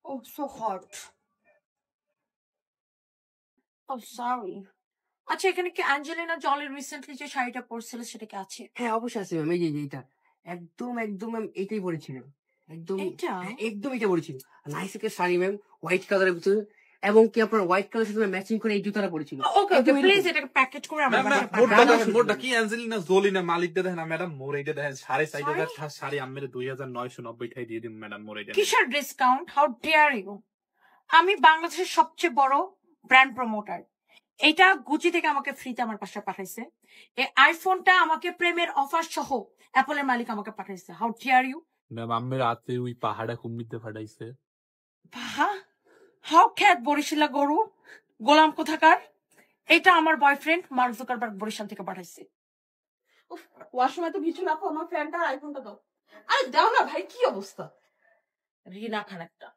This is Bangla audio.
Oh, so hot. Oh, sorry. আচ্ছা, এখানে কি অ্যাঞ্জেলিনা জলির রিসেন্টলি যে শাড়িটা পরছিল সেটা কি আছে? হ্যাঁ, অবশ্যই আছে ম্যাম। এই যে এইটা। একদম ম্যাম এইটাই পড়েছিলাম। একদম এইটা? হ্যাঁ, একদম এটা পড়েছিল। নাইস একটা শাড়ি ম্যাম, হোয়াইট কালারের ভিতরে এবং কি আপনার হোয়াইট কালারের সাথে ম্যাচিং করে এই জুতাটা পড়েছিল। ওকে, ওকে, একদম প্লিজ এরকম। এটাকে প্যাকেজ করে আমার ম্যাম ম্যাম বাসায় মোরটা পাঠান। দেখেন, মোরটা কি অ্যাঞ্জেলিনা জোলি না মালিকটা দেখেন না ম্যাডাম, মোর এইটা দেখেন 4.5 হাজার শাড়ি আমি 2990 টাকায় দিয়ে দিন ম্যাডাম, মোর এইটা কিসের ডিসকাউন্ট? How dare you! আমি বাংলাদেশের সবচেয়ে বড় ব্র্যান্ড প্রমোটার। এটা গুচি থেকে আমাকে ফ্রিতে আমার বাসায় পাঠাইছে। এই আইফোনটা আমাকে প্রেমের অফার সহ অ্যাপলের মালিক আমাকে পাঠাইছে। How dare you! ম্যাম আমি রাতে ওই পাহাড়া কুমিরতে পাঠাইছে। বাহা, হাউ খ্যাত বরিশালা গরু, গোলাম কোথাকার। এটা আমার বয়ফ্রেন্ড মার্ক জুকারবার্গ বরিশাল থেকে পাঠাইছে। ওয়াশরুমে তো কিছু না, আমার ফ্যানটা আইফোনটা দাও। আরে দাও না ভাই, কি অবস্থা! রিনা খান একটা।